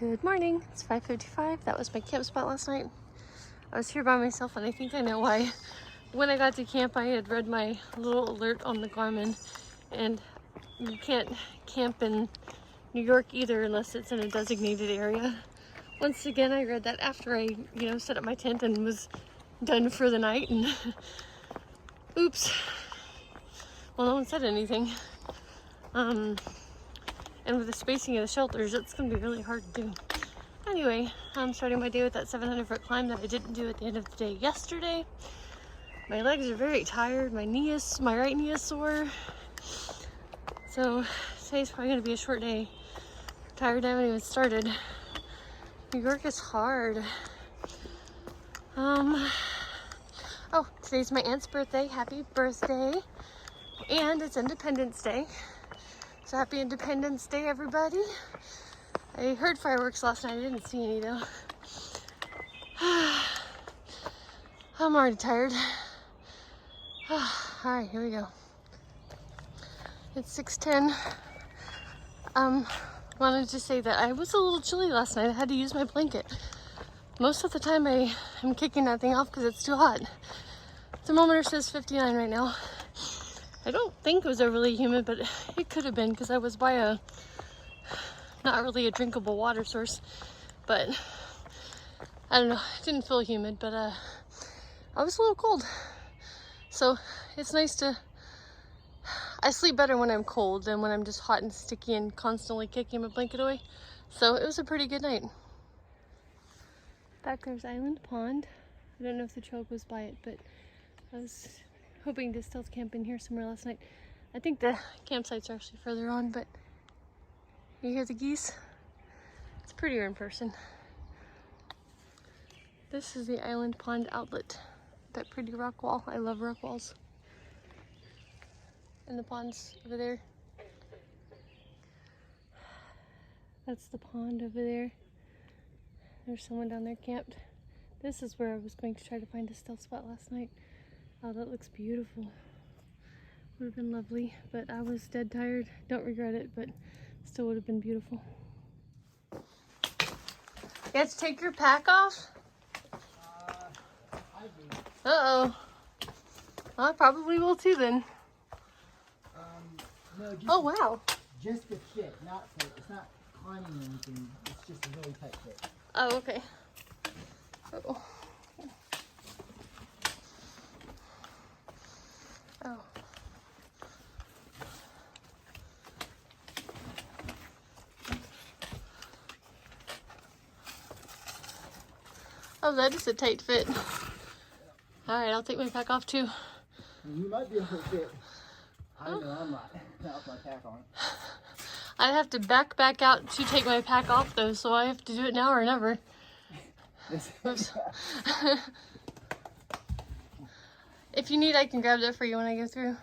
Good morning. It's 5:55. That was my camp spot last night. I was here by myself, and I think I know why. When I got to camp, I had read my little alert on the Garmin, and you can't camp in New York either unless it's in a designated area. Once again, I read that after I, set up my tent and was done for the night, and oops. Well, no one said anything. And with the spacing of the shelters, it's going to be really hard to do. Anyway, I'm starting my day with that 700-foot climb that I didn't do at the end of the day yesterday. My legs are very tired. My right knee is sore. So today's probably going to be a short day. Tired, I haven't even started. New York is hard. Oh, today's my aunt's birthday. Happy birthday. And it's Independence Day. So happy Independence Day, everybody. I heard fireworks last night. I didn't see any though. I'm already tired. All right, here we go. It's 6:10. Wanted to say that I was a little chilly last night. I had to use my blanket. Most of the time I am kicking that thing off because it's too hot. Thermometer says 59 right now. I don't think it was overly humid, but it could have been because I was by a not really a drinkable water source. But I don't know, it didn't feel humid, but I was a little cold. So it's nice to, I sleep better when I'm cold than when I'm just hot and sticky and constantly kicking my blanket away. So it was a pretty good night. Back there's Island Pond. I don't know if the trail goes by it, but I was hoping to stealth camp in here somewhere last night. I think the campsites are actually further on, but you hear the geese? It's prettier in person. This is the Island Pond outlet. That pretty rock wall. I love rock walls. And the pond's over there. That's the pond over there. There's someone down there camped. This is where I was going to try to find a stealth spot last night. Oh, that looks beautiful. Would have been lovely, but I was dead tired. Don't regret it, but still would have been beautiful. You have to take your pack off? I do. Uh-oh. Well, I probably will too then. No, just, oh, wow. Just the fit, it's not climbing or anything. It's just a really tight fit. Oh, okay. Uh-oh. Oh. Oh, that is a tight fit. Alright, I'll take my pack off too. You might be able to fit. I know I'm not with my pack on. I'd have to back out to take my pack off though, so I have to do it now or never. If you need, I can grab that for you when I go through.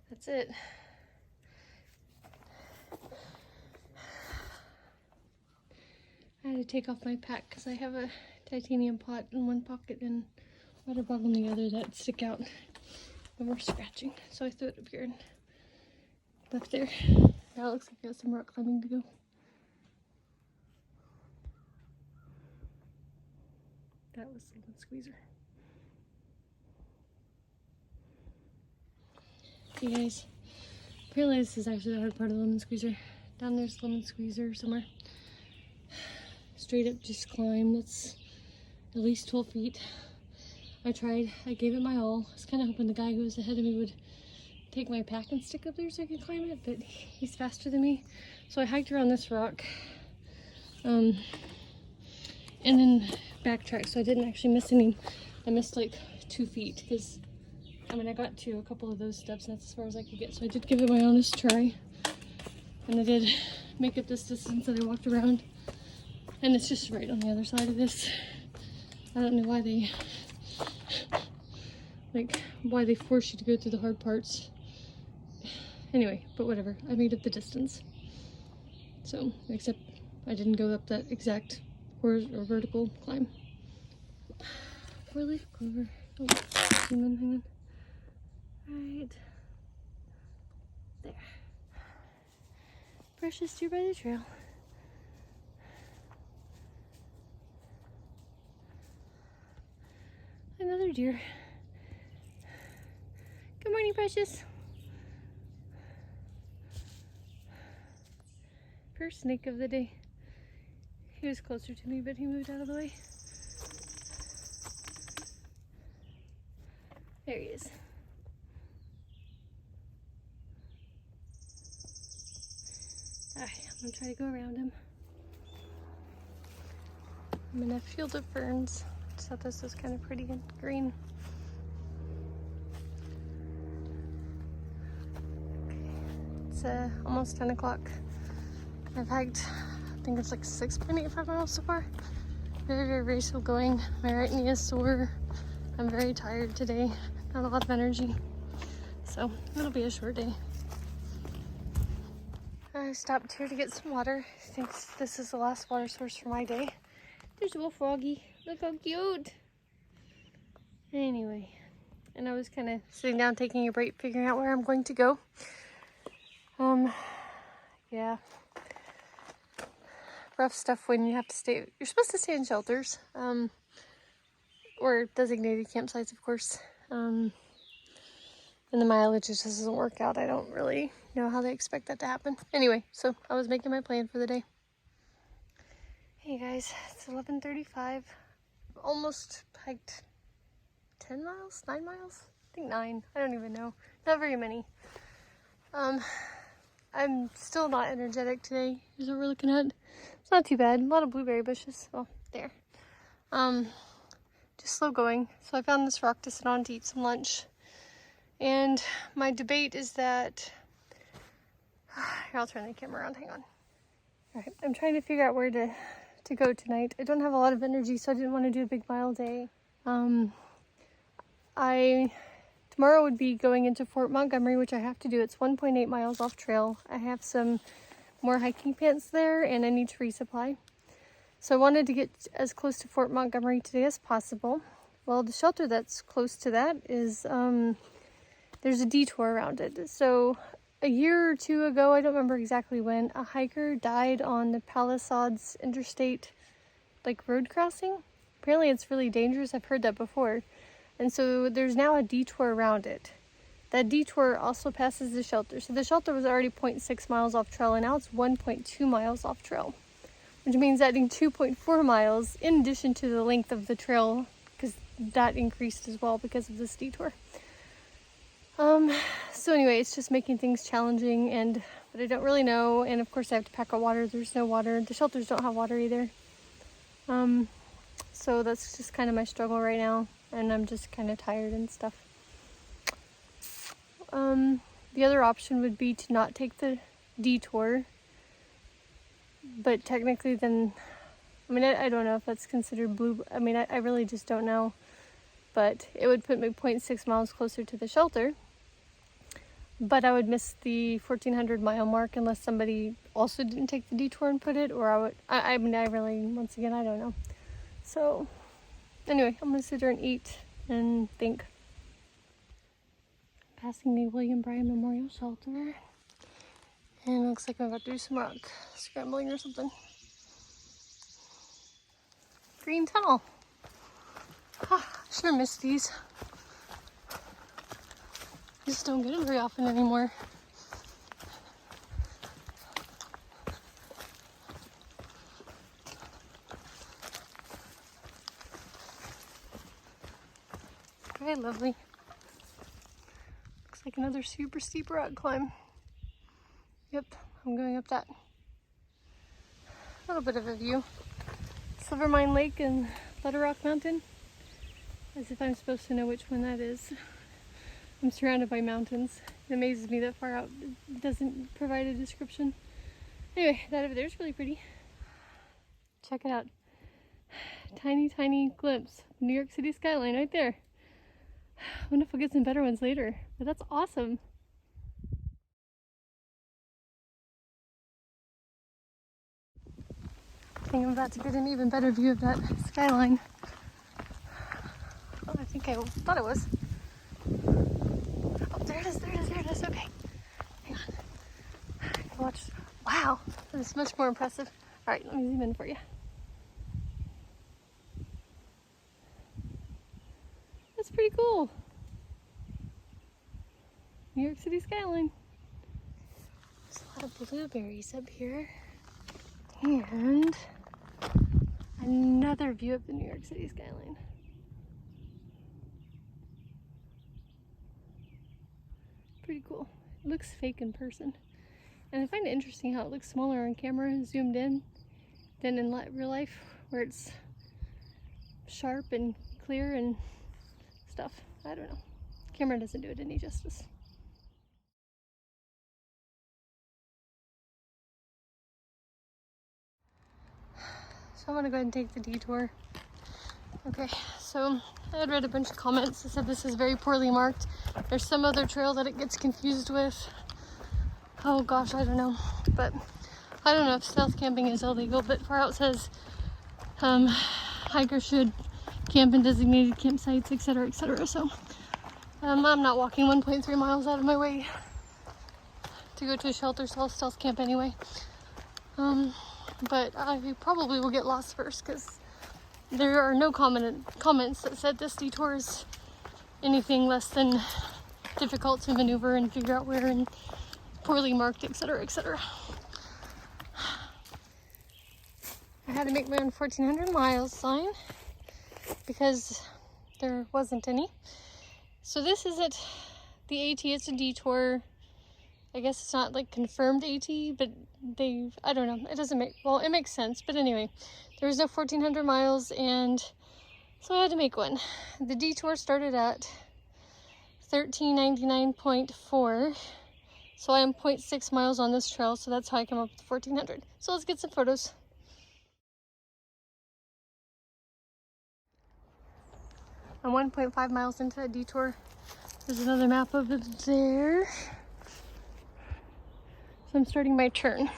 That's it. I had to take off my pack because I have a titanium pot in one pocket and water bottle in the other that stick out when we're scratching. So I threw it up here and left there. Now it looks like I got some rock climbing to go. That was the lemon squeezer. You guys, apparently this is actually the hard part of the lemon squeezer. Down there's the lemon squeezer somewhere. Straight up just climb. That's at least 12 feet. I tried. I gave it my all. I was kind of hoping the guy who was ahead of me would take my pack and stick up there so I could climb it, but he's faster than me. So I hiked around this rock. And then backtracked, so I didn't actually miss any. I missed like 2 feet because I got to a couple of those steps and that's as far as I could get. So I did give it my honest try. And I did make up this distance that I walked around. And it's just right on the other side of this. I don't know why they force you to go through the hard parts. Anyway, but whatever. I made up the distance. So, except I didn't go up that exact or vertical climb. 4-leaf clover. Oh, zoom in, hang on. Right there. Precious deer by the trail. Another deer. Good morning, Precious. First snake of the day. He was closer to me, but he moved out of the way. There he is. Alright, I'm gonna try to go around him. I'm in a field of ferns. Just thought this was kind of pretty and green. It's almost 10 o'clock. I've hiked, I think it's like 6.85 miles so far. Very slow going. My right knee is sore. I'm very tired today. Not a lot of energy. So it'll be a short day. I stopped here to get some water. I think this is the last water source for my day. There's a little froggy. Look how cute. Anyway, and I was kind of sitting down taking a break, figuring out where I'm going to go. Yeah. Rough stuff when you have to stay. You're supposed to stay in shelters, or designated campsites, of course. And the mileage just doesn't work out. I don't really know how they expect that to happen. Anyway, so I was making my plan for the day. Hey guys, it's 11:35. Almost hiked 10 miles, 9 miles? I think 9. I don't even know. Not very many. I'm still not energetic today. Here's what we're looking at. It's not too bad. A lot of blueberry bushes. Well, there. Just slow going. So I found this rock to sit on to eat some lunch. And my debate is that... Here, I'll turn the camera around. Hang on. Alright, I'm trying to figure out where to go tonight. I don't have a lot of energy, so I didn't want to do a big mile day. Tomorrow would be going into Fort Montgomery, which I have to do. It's 1.8 miles off trail. I have some more hiking pants there, and I need to resupply. So I wanted to get as close to Fort Montgomery today as possible. Well, the shelter that's close to that is, there's a detour around it. So a year or two ago, I don't remember exactly when, a hiker died on the Palisades Interstate, like, road crossing. Apparently it's really dangerous. I've heard that before. And so there's now a detour around it. That detour also passes the shelter. So the shelter was already 0.6 miles off trail, and now it's 1.2 miles off trail, which means adding 2.4 miles in addition to the length of the trail, because that increased as well because of this detour. So anyway, it's just making things challenging, but I don't really know. And of course I have to pack out water. There's no water. The shelters don't have water either. So that's just kind of my struggle right now. And I'm just kind of tired and stuff. The other option would be to not take the detour. But technically then, I mean, I don't know if that's considered blue. I mean, I really just don't know. But it would put me 0.6 miles closer to the shelter. But I would miss the 1,400 mile mark unless somebody also didn't take the detour and put it. Or I mean, I really, once again, I don't know. So... Anyway, I'm going to sit there and eat and think. Passing the William Bryan Memorial Shelter. And it looks like I'm about to do some rock scrambling or something. Green tunnel. Sure miss these. Just don't get them very often anymore. Very lovely. Looks like another super steep rock climb. Yep, I'm going up that. A little bit of a view. Silvermine Lake and Letter Rock Mountain. As if I'm supposed to know which one that is. I'm surrounded by mountains. It amazes me that far out it doesn't provide a description. Anyway, that over there is really pretty. Check it out. Tiny glimpse of New York City skyline right there. I wonder if we'll get some better ones later, but that's awesome. I think I'm about to get an even better view of that skyline. Oh, I think I thought it was. Oh, there it is, okay. Hang on. Watch Wow, that is much more impressive. All right, let me zoom in for you. That's pretty cool. New York City skyline. There's a lot of blueberries up here. And another view of the New York City skyline. Pretty cool. It looks fake in person. And I find it interesting how it looks smaller on camera and zoomed in than in real life, where it's sharp and clear and stuff. I don't know. Camera doesn't do it any justice. So I'm gonna go ahead and take the detour. Okay, so I had read a bunch of comments that said this is very poorly marked. There's some other trail that it gets confused with. Oh gosh, I don't know. But I don't know if stealth camping is illegal, but far out says hikers should camp in designated campsites, etc., etc. So I'm not walking 1.3 miles out of my way to go to a shelter stealth camp anyway. But I probably will get lost first because there are no comments that said this detour is anything less than difficult to maneuver and figure out where and poorly marked, etc., etc. I had to make my own 1400 miles sign because there wasn't any. So this isn't the AT, it's a detour. I guess it's not like confirmed AT, but I don't know, it doesn't make, well, it makes sense, but anyway, there was no 1400 miles, and so I had to make one. The detour started at 1399.4, so I am 0.6 miles on this trail, so that's how I come up with 1400. So let's get some photos. I'm 1.5 miles into that detour. There's another map of it there. So I'm starting my turn.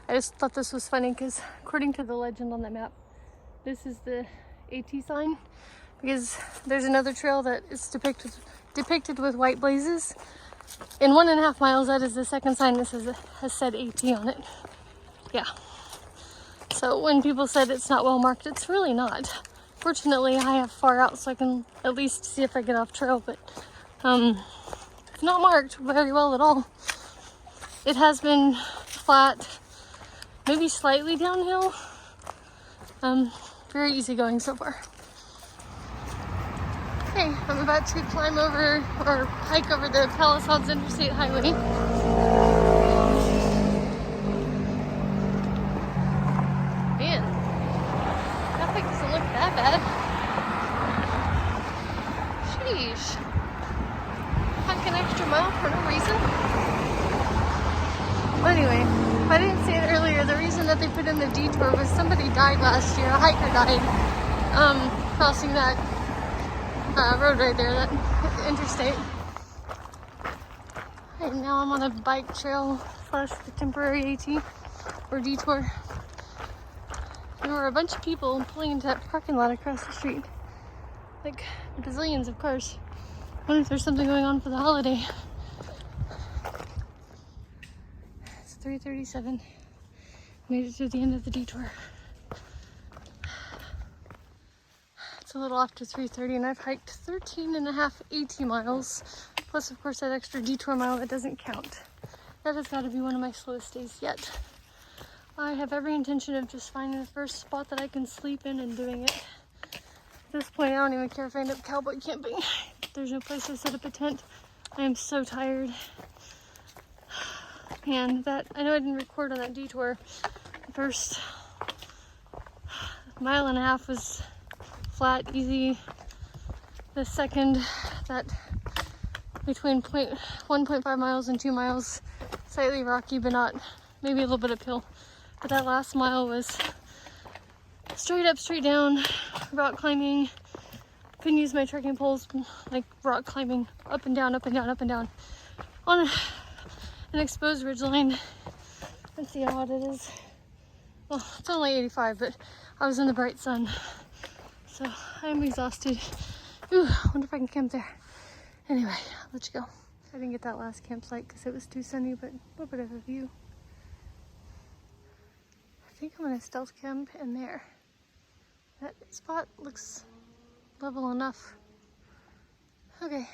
I just thought this was funny because according to the legend on that map, this is the AT sign, because there's another trail that is depicted with white blazes. In 1.5 miles, that is the second sign that has said AT on it. Yeah. So when people said it's not well marked, it's really not. Fortunately, I have far out so I can at least see if I get off trail, but it's not marked very well at all. It has been flat, maybe slightly downhill. Very easy going so far. Okay, I'm about to climb over or hike over the Palisades Interstate Highway. Man, traffic doesn't look that bad. Sheesh. Hike an extra mile for no reason. Well, anyway, if I didn't say it earlier, the reason that they put in the detour was somebody died last year. A hiker died crossing that road right there, that interstate. And now I'm on a bike trail / the temporary AT or detour. There were a bunch of people pulling into that parking lot across the street. Like bazillions of cars. I wonder if there's something going on for the holiday. 3:37. Made it to the end of the detour. It's a little after 3:30 and I've hiked 13.5 AT miles. Plus, of course, that extra detour mile that doesn't count. That has got to be one of my slowest days yet. I have every intention of just finding the first spot that I can sleep in and doing it. At this point, I don't even care if I end up cowboy camping. There's no place to set up a tent. I am so tired. And that, I know I didn't record on that detour. The first 1.5 miles was flat, easy. The second, that between 1.5 miles and 2 miles, slightly rocky, but not, maybe a little bit uphill. But that last mile was straight up, straight down, rock climbing. Couldn't use my trekking poles, like rock climbing, up and down, up and down, up and down. On an exposed ridgeline. Let's see how hot it is. Well, it's only 85, but I was in the bright sun, so I'm exhausted. Ooh, I wonder if I can camp there. Anyway, I'll let you go. I didn't get that last campsite because it was too sunny, but a little bit of a view. think I'm gonna stealth camp in there. That spot looks level enough. Okay.